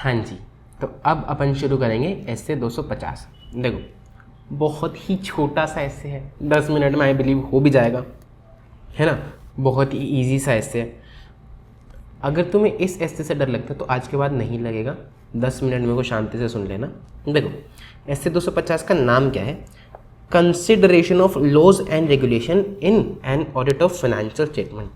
हाँ जी, तो अब अपन शुरू करेंगे ऐसे 250। देखो बहुत ही छोटा सा ऐसे है, 10 मिनट में आई बिलीव हो भी जाएगा, है ना। बहुत ही इजी सा ऐसे है। अगर तुम्हें इस ऐसे से डर लगता है तो आज के बाद नहीं लगेगा, 10 मिनट में को शांति से सुन लेना। देखो ऐसे 250 का नाम क्या है? Consideration of laws and regulation in an audit of financial statement.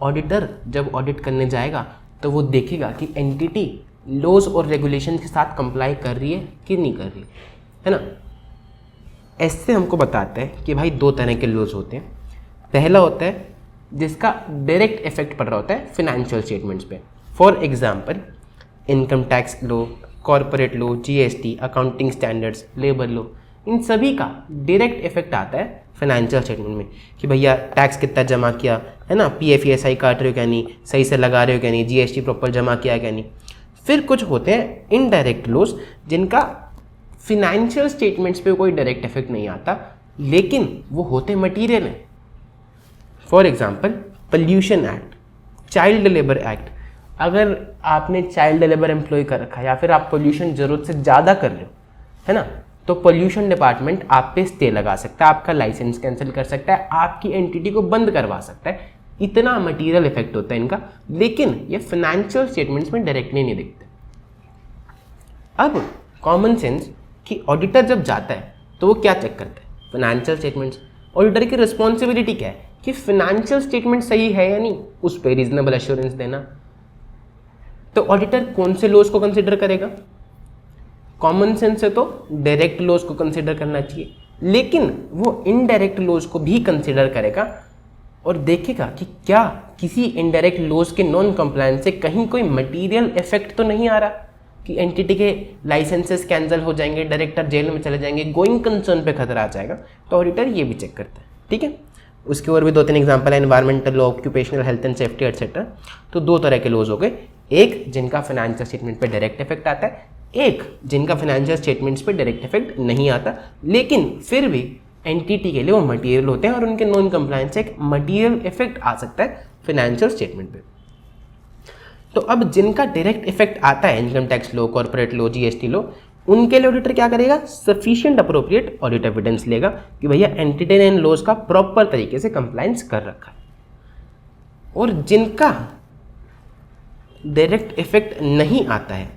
Auditor जब ऑडिट करने जाएगा तो वो देखेगा कि एंटिटी लॉज और रेगुलेशन के साथ कंप्लाई कर रही है कि नहीं कर रही है ना। ऐसे हमको बताते हैं कि भाई दो तरह के लॉज होते हैं। पहला होता है जिसका डायरेक्ट इफेक्ट पड़ रहा होता है फिनेंशियल स्टेटमेंट्स पे। For example income tax law, corporate law, GST, accounting standards, labour law, इन सभी का डायरेक्ट इफेक्ट आता है फाइनेंशियल स्टेटमेंट में कि भैया टैक्स कितना जमा किया है ना, पीएफईएसआई काट रहे हो क्या नहीं, सही से लगा रहे हो क्या नहीं, जीएसटी प्रॉपर जमा किया क्या नहीं। फिर कुछ होते हैं इनडायरेक्ट लॉस जिनका फिनेंशियल स्टेटमेंट्स पे कोई डायरेक्ट इफेक्ट नहीं आता, लेकिन वो होते मटीरियल हैं। For example pollution act, child labour act. अगर आपने चाइल्ड लेबर एम्प्लॉय कर रखा है या फिर आप पोल्यूशन जरूरत से ज़्यादा कर रहे हो, है ना, तो पोल्यूशन डिपार्टमेंट आप पे स्टे लगा सकता है, आपका लाइसेंस कैंसिल कर सकता है, आपकी एंटिटी को बंद करवा सकता है। इतना मटीरियल इफेक्ट होता है इनका, लेकिन ये फाइनेंशियल स्टेटमेंट्स में डायरेक्टली नहीं दिखते। अब कॉमन सेंस कि ऑडिटर जब जाता है तो वो क्या चेक करता है? Financial statements. ऑडिटर की रिस्पॉन्सिबिलिटी क्या है कि फाइनेंशियल स्टेटमेंट सही है या नहीं, उस पर रीजनेबल एश्योरेंस देना। तो ऑडिटर कौन से लॉस को कंसिडर करेगा? कॉमन सेंस से तो डायरेक्ट लॉस को कंसिडर करना चाहिए, लेकिन वो इनडायरेक्ट लॉस को भी कंसिडर करेगा और देखेगा कि क्या किसी इनडायरेक्ट लॉस के नॉन कंप्लायंस से कहीं कोई मटेरियल इफेक्ट तो नहीं आ रहा कि एंटिटी के लाइसेंसेस कैंसिल हो जाएंगे, डायरेक्टर जेल में चले जाएंगे, गोइंग कंसर्न पे खतरा आ जाएगा। तो ऑडिटर ये भी चेक करता है, ठीक है। उसके और भी 2-3 एग्जांपल है, environmental law, occupational health and safety etcetera. तो दो तरह के लॉज हो गए, एक जिनका फाइनेंशियल स्टेटमेंट पे डायरेक्ट इफेक्ट आता है, एक जिनका फाइनेंशियल स्टेटमेंट्स पे डायरेक्ट इफेक्ट नहीं आता, लेकिन फिर भी एंटिटी के लिए वो मटेरियल होते हैं और उनके नॉन कंप्लायंस से एक मटेरियल इफेक्ट आ सकता है फाइनेंशियल स्टेटमेंट पे। तो अब जिनका डायरेक्ट इफेक्ट आता है, income tax law, corporate law, GST law, उनके लिए ऑडिटर क्या करेगा? सफिशिएंट अप्रोप्रिएट ऑडिट एविडेंस लेगा कि भैया एंटिटी ने इन लॉज का प्रॉपर तरीके से कंप्लायंस कर रखा है। और जिनका डायरेक्ट इफेक्ट नहीं आता है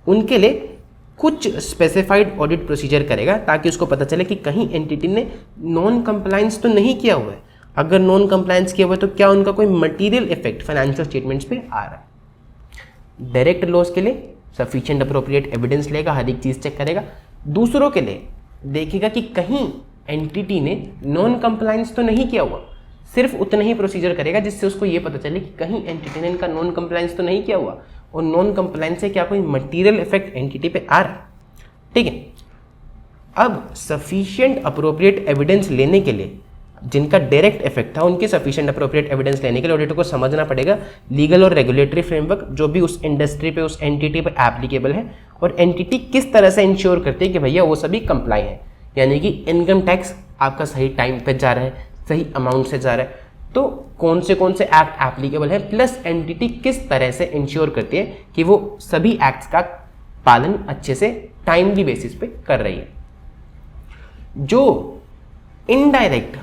उनके लिए कुछ स्पेसिफाइड ऑडिट प्रोसीजर करेगा ताकि उसको पता चले कि कहीं एंटिटी ने नॉन कंप्लायंस तो नहीं किया हुआ है। अगर नॉन कंप्लायंस किया हुआ है तो क्या उनका कोई मटेरियल इफेक्ट फाइनेंशियल स्टेटमेंट्स पे आ रहा है। डायरेक्ट लॉस के लिए सफिशिएंट अप्रोप्रिएट एविडेंस लेगा, हर एक चीज़ चेक करेगा। दूसरों के लिए देखेगा कि कहीं एंटिटी ने नॉन कंप्लायंस तो नहीं किया हुआ, सिर्फ उतना ही प्रोसीजर करेगा जिससे उसको ये पता चले कि कहीं एंटिटी ने इनका नॉन कंप्लायंस तो नहीं किया हुआ और नॉन कंप्लायंस से क्या कोई मटेरियल इफेक्ट एंटिटी पे आ रहा है, ठीक है। अब सफिशिएंट अप्रोप्रिएट एविडेंस लेने के लिए जिनका डायरेक्ट इफेक्ट था, उनके सफिशिएंट अप्रोप्रिएट एविडेंस लेने के लिए ऑडिटर को समझना पड़ेगा लीगल और रेगुलेटरी फ्रेमवर्क जो भी उस इंडस्ट्री पे, उस एंटिटी पे एप्लीकेबल है, और एंटिटी किस तरह से इंश्योर करती है कि भैया वो सभी कंप्लाई है। यानी कि इनकम टैक्स आपका सही टाइम पे जा रहा है, सही अमाउंट से जा रहा है, तो कौन से एक्ट एप्लीकेबल है, प्लस एंटिटी किस तरह से इंश्योर करती है कि वो सभी एक्ट्स का पालन अच्छे से टाइमली बेसिस पे कर रही है। जो इनडायरेक्ट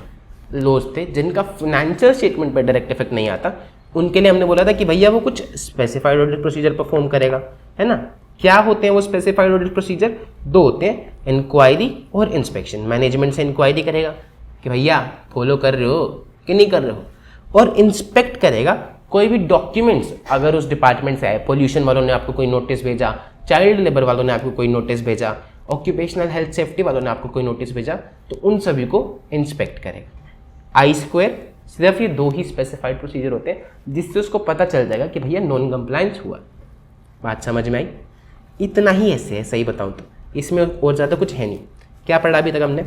लॉस थे जिनका फाइनेंशियल स्टेटमेंट पर डायरेक्ट इफेक्ट नहीं आता, उनके लिए हमने बोला था कि भैया वो कुछ स्पेसिफाइड ऑडिट प्रोसीजर परफॉर्म करेगा, है ना। क्या होते हैं वो स्पेसिफाइड ऑडिट प्रोसीजर? दो होते हैं, इंक्वायरी और इंस्पेक्शन। मैनेजमेंट से इंक्वायरी करेगा कि भैया फॉलो कर रहे हो कि नहीं कर रहे हो, और इंस्पेक्ट करेगा कोई भी डॉक्यूमेंट्स अगर उस डिपार्टमेंट से आए। पोल्यूशन वालों ने आपको कोई नोटिस भेजा, चाइल्ड लेबर वालों ने आपको कोई नोटिस भेजा, ऑक्यूपेशनल हेल्थ सेफ्टी वालों ने आपको कोई नोटिस भेजा, तो उन सभी को इंस्पेक्ट करेगा। I² सिर्फ ये दो ही स्पेसिफाइड प्रोसीजर होते हैं जिससे उसको पता चल जाएगा कि भैया नॉन कंप्लायंस हुआ। बात समझ में आई? इतना ही ऐसे है, सही बताऊं तो इसमें और ज़्यादा कुछ है नहीं। क्या पढ़ा अभी तक हमने?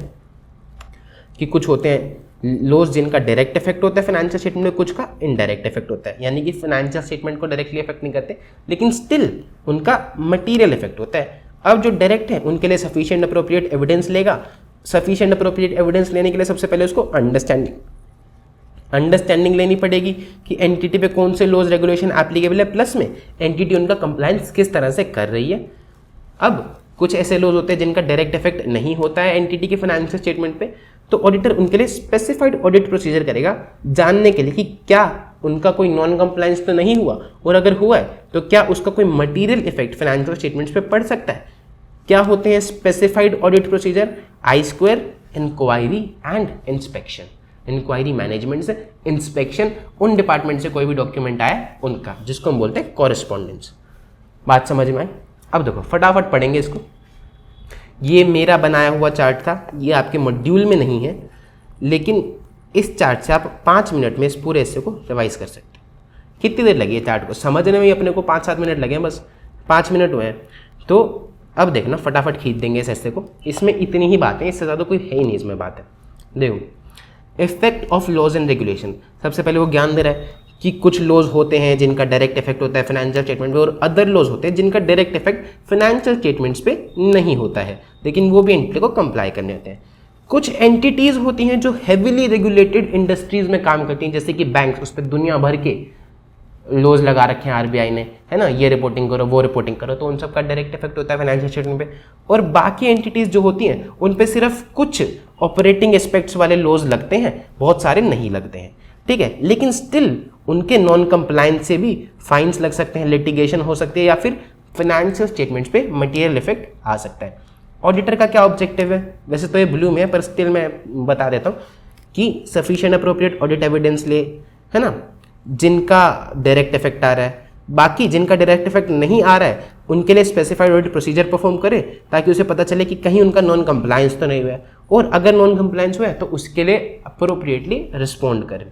कि कुछ होते हैं लॉस जिनका डायरेक्ट इफेक्ट होता है फाइनेंशियल स्टेटमेंट में, कुछ का इनडायरेक्ट इफेक्ट होता है, यानी कि फाइनेंशियल स्टेटमेंट को डायरेक्टली इफेक्ट नहीं करते लेकिन स्टिल उनका मटीरियल इफेक्ट होता है। अब जो डायरेक्ट है उनके लिए सफिशिएंट अप्रोप्रिएट एविडेंस लेगा। सफिशिएंट अप्रोप्रिएट एविडेंस लेने के लिए सबसे पहले उसको अंडरस्टैंडिंग लेनी पड़ेगी कि एंटिटी पे कौन से लॉज रेगुलेशन एप्लीकेबल है, प्लस में एंटिटी उनका कंप्लायंस किस तरह से कर रही है। अब कुछ ऐसे लॉज होते हैं जिनका डायरेक्ट इफेक्ट नहीं होता है एंटिटी के फाइनेंशियल स्टेटमेंट पे, तो ऑडिटर उनके लिए स्पेसिफाइड ऑडिट प्रोसीजर करेगा जानने के लिए कि क्या उनका कोई नॉन कंप्लायंस तो नहीं हुआ, और अगर हुआ है तो क्या उसका कोई मटीरियल इफेक्ट फाइनेंशियल स्टेटमेंट्स पे पड़ सकता है। क्या होते हैं specified audit procedure? I², inquiry and inspection. Inquiry management से, इंस्पेक्शन उन डिपार्टमेंट से कोई भी डॉक्यूमेंट आया उनका, जिसको हम बोलते हैं कॉरेस्पॉन्डेंस। बात समझ में आई? अब देखो फटाफट पढ़ेंगे इसको। ये मेरा बनाया हुआ चार्ट था, ये आपके मॉड्यूल में नहीं है, लेकिन इस चार्ट से आप 5 मिनट में इस पूरे हिस्से को रिवाइज कर सकते हैं। कितनी देर लगी है चार्ट को समझने में? अपने को 5-7 मिनट लगे हैं, बस 5 मिनट हुए हैं। तो अब देखना फटाफट खींच देंगे इस हिस्से को। इसमें इतनी ही बातें, इससे ज़्यादा कोई है ही नहीं इसमें बात है। देखो effect of laws and regulation, सबसे पहले वो ज्ञान दे रहा है कि कुछ लॉज होते हैं जिनका डायरेक्ट इफेक्ट होता है फाइनेंशियल स्टेटमेंट पे, और अदर लॉज होते हैं जिनका डायरेक्ट इफेक्ट फाइनेंशियल स्टेटमेंट्स पे नहीं होता है, लेकिन वो भी एंटिटी को कंप्लाई करने होते हैं। कुछ एंटिटीज होती हैं जो हेविली रेगुलेटेड इंडस्ट्रीज में काम करती हैं, जैसे कि बैंक, उस पर दुनिया भर के लॉज लगा रखे हैं आरबीआई ने, है ना, ये रिपोर्टिंग करो वो रिपोर्टिंग करो, तो उन सब का डायरेक्ट इफेक्ट होता है फाइनेंशियल स्टेटमेंट पे। और बाकी एंटिटीज जो होती हैं उन पे सिर्फ कुछ ऑपरेटिंग एस्पेक्ट्स वाले लॉज लगते हैं, बहुत सारे नहीं लगते हैं, ठीक है। लेकिन स्टिल उनके नॉन कंप्लायंस से भी फाइन्स लग सकते हैं, लिटिगेशन हो सकती है, या फिर फाइनेंशियल स्टेटमेंट्स पे मटेरियल इफेक्ट आ सकता है। ऑडिटर का क्या ऑब्जेक्टिव है? वैसे तो ये ब्लू में है, पर स्टिल मैं बता देता हूँ कि सफिशिएंट अप्रोप्रिएट ऑडिट एविडेंस ले, है ना, जिनका डायरेक्ट इफेक्ट आ रहा है। बाकी जिनका डायरेक्ट इफेक्ट नहीं आ रहा है उनके लिए स्पेसिफाइड ऑडिट प्रोसीजर परफॉर्म करे, ताकि उसे पता चले कि कहीं उनका नॉन कंप्लायंस तो नहीं हुआ है, और अगर नॉन कंप्लायंस हुआ है तो उसके लिए अप्रोप्रिएटली रिस्पॉन्ड करे।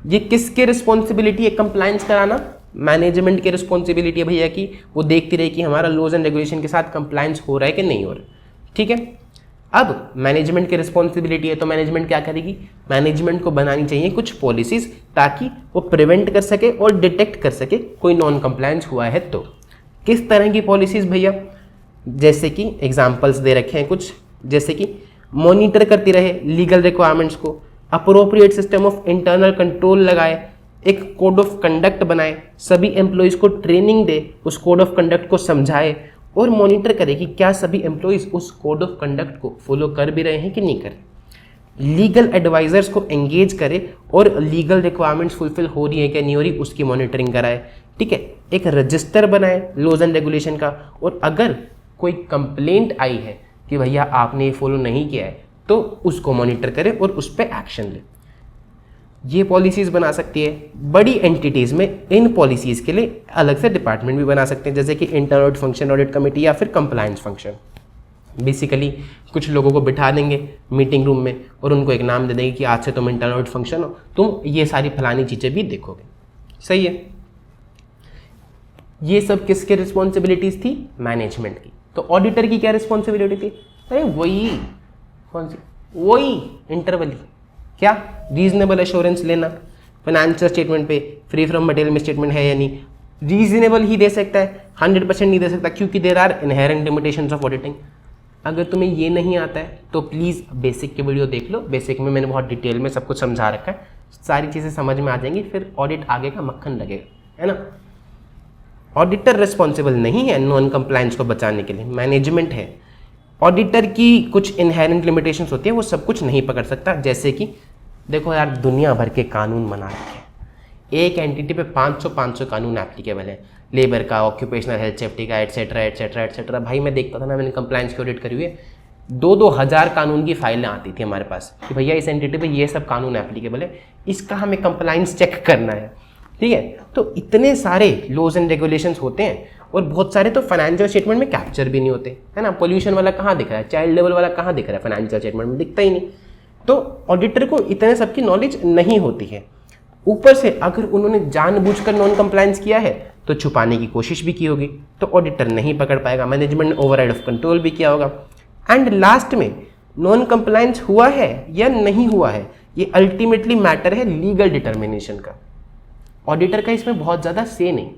ये किसके रिस्पॉन्सिबिलिटी है कंप्लायंस कराना? मैनेजमेंट की रिस्पॉन्सिबिलिटी है भैया की वो देखती रहे कि हमारा लॉज एंड रेगुलेशन के साथ कंप्लायंस हो रहा है कि नहीं हो रहा, ठीक है। अब मैनेजमेंट की रिस्पॉन्सिबिलिटी है, तो मैनेजमेंट क्या करेगी? मैनेजमेंट को बनानी चाहिए कुछ पॉलिसीज, ताकि वो प्रिवेंट कर सके और डिटेक्ट कर सके कोई नॉन कंप्लायंस हुआ है तो। किस तरह की पॉलिसीज भैया? जैसे कि एग्जाम्पल्स दे रखे हैं कुछ, जैसे कि मॉनिटर करती रहे लीगल रिक्वायरमेंट्स को, appropriate system of internal control लगाए, एक कोड ऑफ कंडक्ट बनाए, सभी एम्प्लॉयज़ को ट्रेनिंग दे, उस कोड ऑफ कंडक्ट को समझाए, और मॉनिटर करे कि क्या सभी एम्प्लॉयज़ उस कोड ऑफ कंडक्ट को फॉलो कर भी रहे हैं कि नहीं कर रहे। लीगल एडवाइजर्स को एंगेज करे और लीगल रिक्वायरमेंट्स फुलफिल हो रही है क्या नहीं हो रही उसकी मॉनिटरिंग कराए, ठीक है। एक रजिस्टर बनाए लॉज एंड रेगुलेशन का, और अगर कोई कंप्लेंट आई है कि भैया आपने ये फॉलो नहीं किया है तो उसको मॉनिटर करे और उस पर एक्शन ले। ये पॉलिसीज बना सकती है। बड़ी एंटिटीज़ में इन पॉलिसीज़ के लिए अलग से डिपार्टमेंट भी बना सकते हैं, जैसे कि internal audit function, audit committee, या फिर कंप्लायंस फंक्शन। बेसिकली कुछ लोगों को बिठा देंगे मीटिंग रूम में और उनको एक नाम दे देंगे कि आज से तुम इंटरनल ऑडिट फंक्शन हो, तुम ये सारी फलानी चीज़ें भी देखोगे, सही है। ये सब किसके रिस्पॉन्सिबिलिटीज़ थी? मैनेजमेंट की। तो ऑडिटर की क्या रिस्पॉन्सिबिलिटी थी? अरे वही, कौन सी? वही इंटरवली, क्या? रीजनेबल एश्योरेंस लेना फाइनेंशियल स्टेटमेंट पे फ्री फ्रॉम मटेरियल मिसस्टेटमेंट है या नहीं। रीजनेबल ही दे सकता है, 100% नहीं दे सकता, क्योंकि there are inherent limitations of auditing. अगर तुम्हें ये नहीं आता है तो प्लीज़ बेसिक की वीडियो देख लो, बेसिक में मैंने बहुत डिटेल में सब कुछ समझा रखा है, सारी चीज़ें समझ में आ जाएंगी, फिर ऑडिट आगे का मक्खन लगेगा, है ना। ऑडिटर रिस्पॉन्सिबल नहीं है नॉन कंप्लायंस को बचाने के लिए, मैनेजमेंट है। ऑडिटर की कुछ इनहेरेंट लिमिटेशंस होती है, वो सब कुछ नहीं पकड़ सकता। जैसे कि देखो यार, दुनिया भर के कानून बना रखे हैं, एक एंटिटी पे 500 कानून एप्लीकेबल है, लेबर का, ऑक्यूपेशनल हेल्थ सेफ्टी का, एटसेट्रा एटसेट्रा एटसेट्रा। भाई मैं देखता था ना, मैंने कंप्लायंस की ऑडिट करी हुई है, 2-2 हज़ार कानून की फाइलें आती थी हमारे पास कि भैया इस एंटिटी पे ये सब कानून एप्लीकेबल है, इसका हमें कंप्लायंस चेक करना है, ठीक है। तो इतने सारे लॉज एंड रेगुलेशंस होते हैं, और बहुत सारे तो फाइनेंशियल स्टेटमेंट में कैप्चर भी नहीं होते, है ना। पोल्यूशन वाला कहाँ दिख रहा है, चाइल्ड लेवल वाला कहाँ दिख रहा है, फाइनेंशियल स्टेटमेंट में दिखता ही नहीं। तो ऑडिटर को इतने सबकी नॉलेज नहीं होती है। ऊपर से अगर उन्होंने जानबूझकर नॉन कंप्लायंस किया है तो छुपाने की कोशिश भी की होगी, तो ऑडिटर नहीं पकड़ पाएगा, मैनेजमेंट ने ओवरराइड ऑफ कंट्रोल भी किया होगा। एंड लास्ट में नॉन कंप्लायंस हुआ है या नहीं हुआ है, ये अल्टीमेटली मैटर है लीगल डिटर्मिनेशन का। ऑडिटर का इसमें बहुत ज़्यादा से नहीं,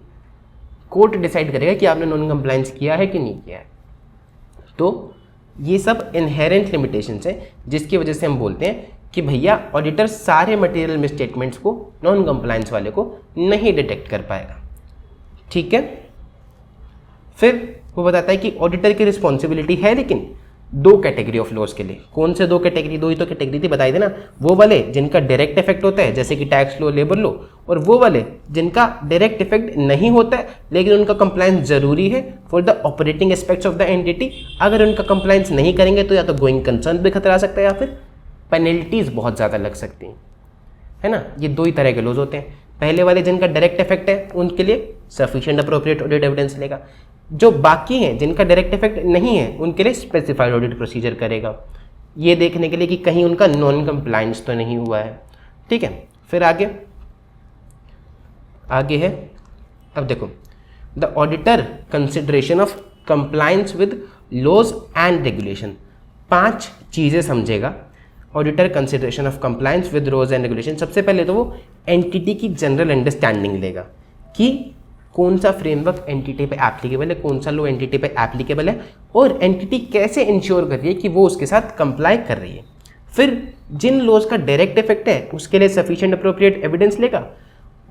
कोर्ट डिसाइड करेगा कि आपने नॉन कंप्लायंस किया है कि नहीं किया है। तो ये सब इनहेरेंट लिमिटेशंस हैं, जिसकी वजह से हम बोलते हैं कि भैया ऑडिटर सारे मटेरियल मिसस्टेटमेंट्स को नॉन कंप्लायंस वाले को नहीं डिटेक्ट कर पाएगा। ठीक है, फिर वो बताता है कि ऑडिटर की रिस्पॉन्सिबिलिटी है लेकिन 2 कैटेगरी ऑफ लॉस के लिए। कौन से 2 कैटेगरी? 2 ही तो कैटेगरी थी, बताई देना। वो वाले जिनका डायरेक्ट इफेक्ट होता है जैसे कि टैक्स लो, लेबर लो, और वो वाले जिनका डायरेक्ट इफेक्ट नहीं होता है लेकिन उनका कंप्लायंस जरूरी है for the operating aspects of the entity. अगर उनका कंप्लायंस नहीं करेंगे तो या तो गोइंग कंसर्न भी खतरा सकता है या फिर पेनल्टीज बहुत ज़्यादा लग सकती हैं, है ना। ये 2 ही तरह के लॉस होते हैं। पहले वाले जिनका डायरेक्ट इफेक्ट है उनके लिए सफिशिएंट अप्रोप्रिएट ऑडिट एविडेंस लेगा। जो बाकी हैं जिनका डायरेक्ट इफेक्ट नहीं है उनके लिए स्पेसिफाइड ऑडिट प्रोसीजर करेगा, ये देखने के लिए कि कहीं उनका नॉन कंप्लायंस तो नहीं हुआ है। ठीक है, फिर आगे है, अब देखो, the auditor consideration of compliance with laws and regulation. 5 चीज़ें समझेगा auditor consideration of compliance with laws and regulation. सबसे पहले तो वो एंटिटी की जनरल अंडरस्टैंडिंग लेगा कि कौन सा फ्रेमवर्क एंटिटी पे एप्लीकेबल है, कौन सा लॉ एंटिटी पे एप्लीकेबल है, और एंटिटी कैसे इंश्योर कर रही है कि वो उसके साथ कंप्लाई कर रही है। फिर जिन लॉज का डायरेक्ट इफेक्ट है उसके लिए सफिशिएंट अप्रोप्रिएट एविडेंस लेगा,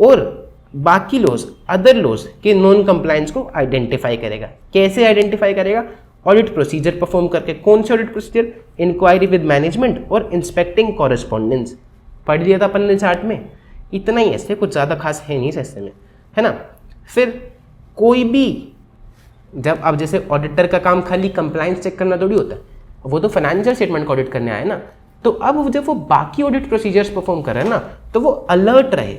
और बाकी लॉज, अदर लॉज के नॉन कंप्लायंस को आइडेंटिफाई करेगा। कैसे आइडेंटिफाई करेगा? ऑडिट प्रोसीजर परफॉर्म करके। कौन से audit procedure? Inquiry with management और इंस्पेक्टिंग कॉरेस्पॉन्डेंस। पढ़ लिया था अपन ने चार्ट में, इतना ही, ऐसे कुछ ज़्यादा खास है नहीं ऐसे में, है ना। फिर कोई भी, जब अब जैसे ऑडिटर का काम खाली कंप्लायंस चेक करना थोड़ी होता है, वो तो फाइनेंशियल स्टेटमेंट का ऑडिट करने आया ना। तो अब जब वो बाकी ऑडिट प्रोसीजर्स परफॉर्म कर रहे हैं ना, तो वो अलर्ट रहे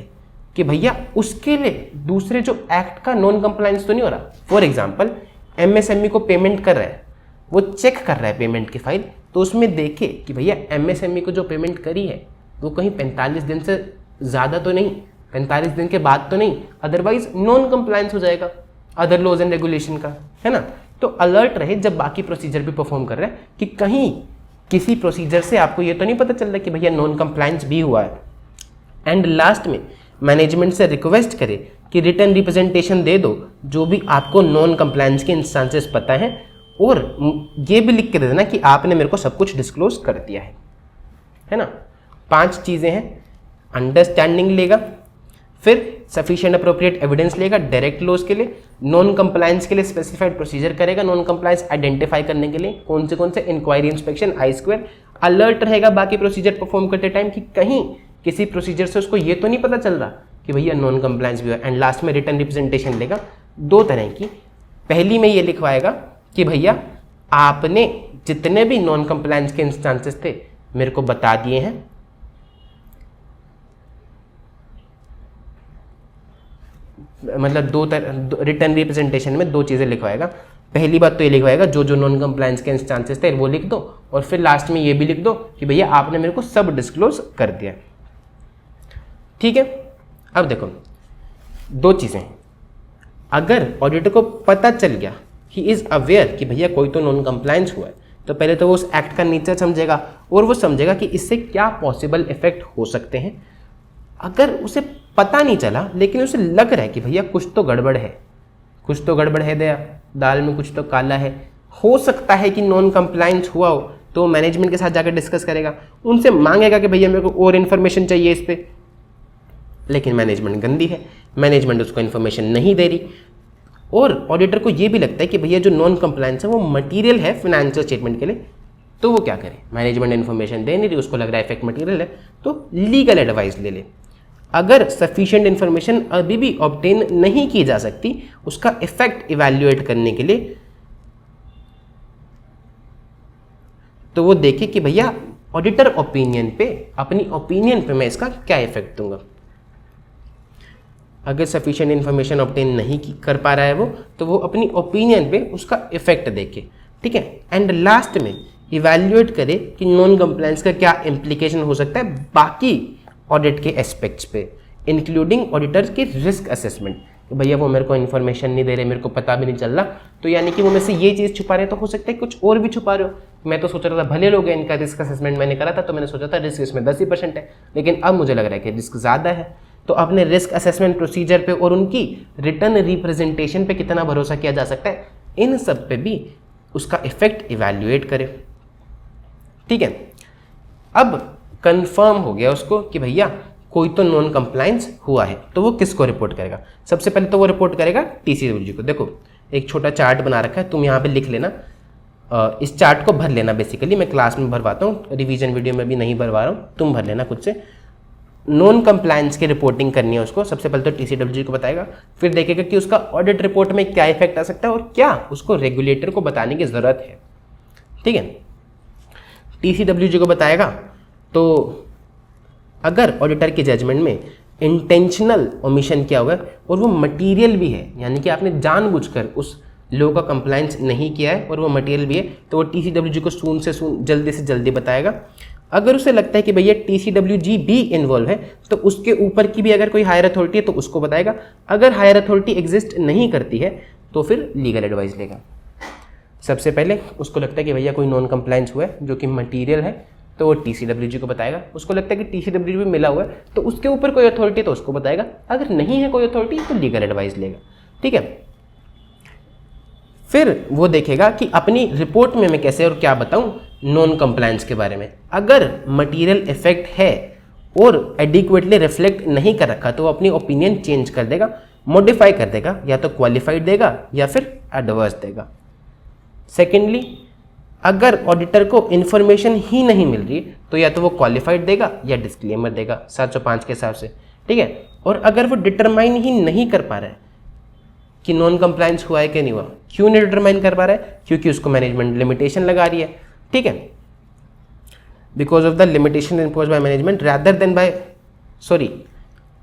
कि भैया उसके लिए दूसरे जो एक्ट का नॉन कंप्लायंस तो नहीं हो रहा। फॉर एग्जाम्पल एमएसएमई को पेमेंट कर रहा है, वो चेक कर रहा है पेमेंट की फाइल, तो उसमें देखे कि भैया एमएसएमई को जो पेमेंट करी है वो कहीं 45 दिन से ज़्यादा तो नहीं, 45 दिन के बाद तो नहीं, अदरवाइज नॉन कंप्लायंस हो जाएगा अदर लॉज एंड रेगुलेशन का, है ना। तो अलर्ट रहे जब बाकी प्रोसीजर भी परफॉर्म कर रहे हैं कि कहीं किसी प्रोसीजर से आपको ये तो नहीं पता चल रहा कि भैया नॉन कंप्लायंस भी हुआ है। एंड लास्ट में मैनेजमेंट से रिक्वेस्ट करे कि रिटर्न रिप्रेजेंटेशन दे दो जो भी आपको नॉन कंप्लायंस के इंस्टांसेस पता है, और ये भी लिख के दे देना कि आपने मेरे को सब कुछ डिस्क्लोज कर दिया है ना। 5 चीज़ें हैं। अंडरस्टैंडिंग लेगा, फिर सफिशिएंट अप्रोप्रिएट एविडेंस लेगा डायरेक्ट लॉस के लिए, नॉन कंप्लायंस के लिए स्पेसिफाइड प्रोसीजर करेगा, नॉन कंप्लायंस आइडेंटिफाई करने के लिए कौन से इंक्वायरी, इंस्पेक्शन, I², अलर्ट रहेगा बाकी प्रोसीजर परफॉर्म करते टाइम कि कहीं किसी प्रोसीजर से उसको ये तो नहीं पता चल रहा कि भैया नॉन कंप्लायंस भी हुआ। एंड लास्ट में रिटर्न रिप्रेजेंटेशन लेगा 2 तरह की। पहली में ये लिखवाएगा कि भैया आपने जितने भी नॉन कंप्लायंस के इंस्टांसेस थे मेरे को बता दिए हैं, मतलब 2 रिटर्न रिप्रेजेंटेशन में 2 चीज़ें लिखवाएगा। पहली बात तो ये लिखवाएगा जो जो नॉन कंप्लायंस के इंस्टांसेस थे वो लिख दो, और फिर लास्ट में ये भी लिख दो कि भैया आपने मेरे को सब डिस्क्लोज कर दिया। ठीक है, अब देखो 2 चीज़ें। अगर ऑडिटर को पता चल गया, ही इज़ अवेयर कि भैया कोई तो नॉन कंप्लायंस हुआ है, तो पहले तो वो उस एक्ट का नेचर समझेगा और वो समझेगा कि इससे क्या पॉसिबल इफेक्ट हो सकते हैं। अगर उसे पता नहीं चला लेकिन उसे लग रहा है कि भैया कुछ तो गड़बड़ है, कुछ तो गड़बड़ है, दया दाल में कुछ तो काला है, हो सकता है कि नॉन कंप्लायंस हुआ हो, तो मैनेजमेंट के साथ जाकर डिस्कस करेगा, उनसे मांगेगा कि भैया मेरे को और इन्फॉर्मेशन चाहिए इस पर। लेकिन मैनेजमेंट गंदी है, मैनेजमेंट उसको इन्फॉर्मेशन नहीं दे रही, और ऑडिटर को ये भी लगता है कि भैया जो नॉन कंप्लायंस है वो मटीरियल है फाइनेंशियल स्टेटमेंट के लिए, तो वो क्या करे, मैनेजमेंट इन्फॉर्मेशन दे नहीं रही, उसको लग रहा है इफेक्ट मटीरियल है, तो लीगल एडवाइस ले ले। अगर सफिशिएंट इन्फॉर्मेशन अभी भी ऑब्टेन नहीं की जा सकती उसका इफेक्ट इवैल्यूएट करने के लिए, तो वो देखे कि भैया ऑडिटर ओपिनियन पे, अपनी ओपिनियन पे मैं इसका क्या इफेक्ट दूंगा। अगर सफिशिएंट इन्फॉर्मेशन ऑब्टेन नहीं कर पा रहा है वो, तो वो अपनी ओपिनियन पे उसका इफेक्ट देखे। ठीक है, एंड लास्ट में इवैल्यूएट करे कि नॉन कंप्लायंस का क्या इम्प्लीकेशन हो सकता है बाकी ऑडिट के एस्पेक्ट्स पे, इंक्लूडिंग ऑडिटर्स के रिस्क असेसमेंट। कि भैया वो मेरे को इन्फॉर्मेशन नहीं दे रहे, मेरे को पता भी नहीं चल रहा, तो यानी कि वो मेरे से ये चीज़ छुपा रहे, तो हो सकता है कुछ और भी छुपा रहे हो। मैं तो सोच रहा था भले लोग हैं, इनका रिस्क असेसमेंट मैंने करा था तो मैंने सोचा था रिस्क इसमें 10% है, लेकिन अब मुझे लग रहा है कि रिस्क ज़्यादा है। तो अपने रिस्क असेसमेंट प्रोसीजर पे और उनकी रिटर्न रिप्रेजेंटेशन पे कितना भरोसा किया जा सकता है, इन सब पे भी उसका इफेक्ट इवैल्यूएट करे। ठीक है, अब कंफर्म हो गया उसको कि भैया कोई तो नॉन कंप्लायंस हुआ है, तो वो किसको रिपोर्ट करेगा? सबसे पहले तो वो रिपोर्ट करेगा TCWG को। देखो एक छोटा चार्ट बना रखा है, तुम यहाँ पे लिख लेना, इस चार्ट को भर लेना। बेसिकली मैं क्लास में भरवाता हूँ, रिवीजन वीडियो में भी नहीं भरवा रहा हूँ, तुम भर लेना खुद से। नॉन कंप्लायंस की रिपोर्टिंग करनी है उसको, सबसे पहले तो TCWG को बताएगा, फिर देखेगा कि उसका ऑडिट रिपोर्ट में क्या इफेक्ट आ सकता है और क्या उसको रेगुलेटर को बताने की ज़रूरत है। ठीक है, TCWG को बताएगा। तो अगर ऑडिटर के जजमेंट में इंटेंशनल ओमिशन किया हुआ है और वो मटेरियल भी है, यानी कि आपने जानबूझकर उस लॉ का कंप्लायंस नहीं किया है और वो मटेरियल भी है, तो वो TCWG को जल्दी से जल्दी बताएगा। अगर उसे लगता है कि भैया TCWG भी इन्वॉल्व है, तो उसके ऊपर की भी अगर कोई हायर अथॉरिटी है तो उसको बताएगा। अगर हायर अथॉरिटी एग्जिस्ट नहीं करती है तो फिर लीगल एडवाइस लेगा। सबसे पहले उसको लगता है कि भैया कोई नॉन कंप्लायंस हुआ है जो कि मटीरियल है, तो वो TCWG को बताएगा। उसको लगता है कि TCWG भी मिला हुआ है तो उसके ऊपर कोई अथॉरिटी तो उसको बताएगा। अगर नहीं है कोई अथॉरिटी तो लीगल एडवाइस लेगा। ठीक है, फिर वो देखेगा कि अपनी रिपोर्ट में मैं कैसे और क्या बताऊं नॉन कंप्लायंस के बारे में। अगर मटेरियल इफेक्ट है और एडिक्वेटली रिफ्लेक्ट नहीं कर रखा तो वो अपनी ओपिनियन चेंज कर देगा, मॉडिफाई कर देगा, या तो क्वालिफाइड देगा या फिर एडवर्स देगा। सेकेंडली, अगर ऑडिटर को इन्फॉर्मेशन ही नहीं मिल रही तो या तो वो क्वालिफाइड देगा या डिस्क्लेमर देगा 705 के हिसाब से। ठीक है, और अगर वो डिटरमाइन ही नहीं कर पा रहा है कि नॉन कंप्लायंस हुआ है कि नहीं हुआ, क्यों नहीं डिटरमाइन कर पा रहा है? क्योंकि उसको मैनेजमेंट लिमिटेशन लगा रही है। ठीक है, because of the limitation impose by management rather than by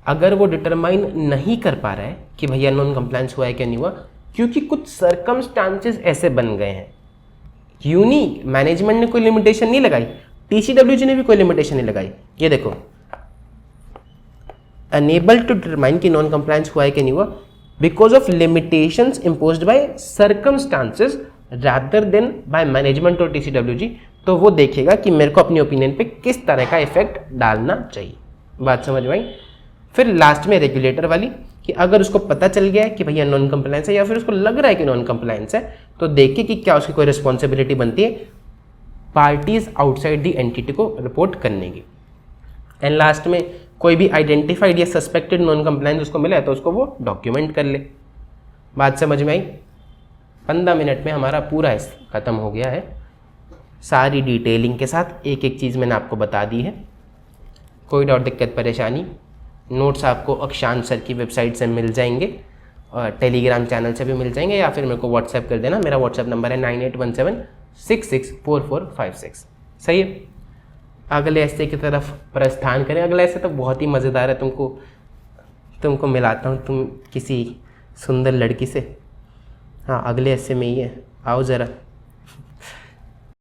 अगर वो डिटरमाइन नहीं कर पा रहा है कि भैया नॉन कंप्लायंस हुआ है कि नहीं हुआ, क्योंकि कुछ सर्कमस्टांसेस ऐसे बन गए हैं। क्यों नहीं? मैनेजमेंट ने कोई लिमिटेशन नहीं लगाई, TCWG ने भी कोई लिमिटेशन नहीं लगाई। ये देखो, अनेबल टू डिटरमाइन कि नॉन कंप्लायंस हुआ है कि नहीं हुआ because of limitations imposed by circumstances rather than by management और TCWG। तो वो देखेगा कि मेरे को अपनी ओपिनियन पे किस तरह का इफेक्ट डालना चाहिए। बात समझ में आई? फिर लास्ट में रेगुलेटर वाली, कि अगर उसको पता चल गया है कि भैया नॉन कंप्लायंस है या फिर उसको लग रहा है कि नॉन कंप्लायंस है, तो देखे कि क्या उसकी कोई रिस्पॉन्सिबिलिटी बनती है पार्टीज आउटसाइड दी एंटिटी को रिपोर्ट करने की। एंड लास्ट में कोई भी आइडेंटिफाइड या सस्पेक्टेड नॉन कंप्लायंस उसको मिला है तो उसको वो डॉक्यूमेंट कर ले। बात समझ में आई? 15 मिनट में हमारा पूरा खत्म हो गया है, सारी डिटेलिंग के साथ। एक एक चीज़ मैंने आपको बता दी है। कोई और दिक्कत परेशानी, नोट्स आपको अक्षांश सर की वेबसाइट से मिल जाएंगे और टेलीग्राम चैनल से भी मिल जाएंगे, या फिर मेरे को व्हाट्सएप कर देना। मेरा व्हाट्सएप नंबर है 9817664456। सही है, अगले ऐसे की तरफ प्रस्थान करें। अगला ऐसे तो बहुत ही मज़ेदार है, तुमको मिलाता हूँ तुम किसी सुंदर लड़की से। हाँ, अगले ऐसे में ही है, आओ ज़रा।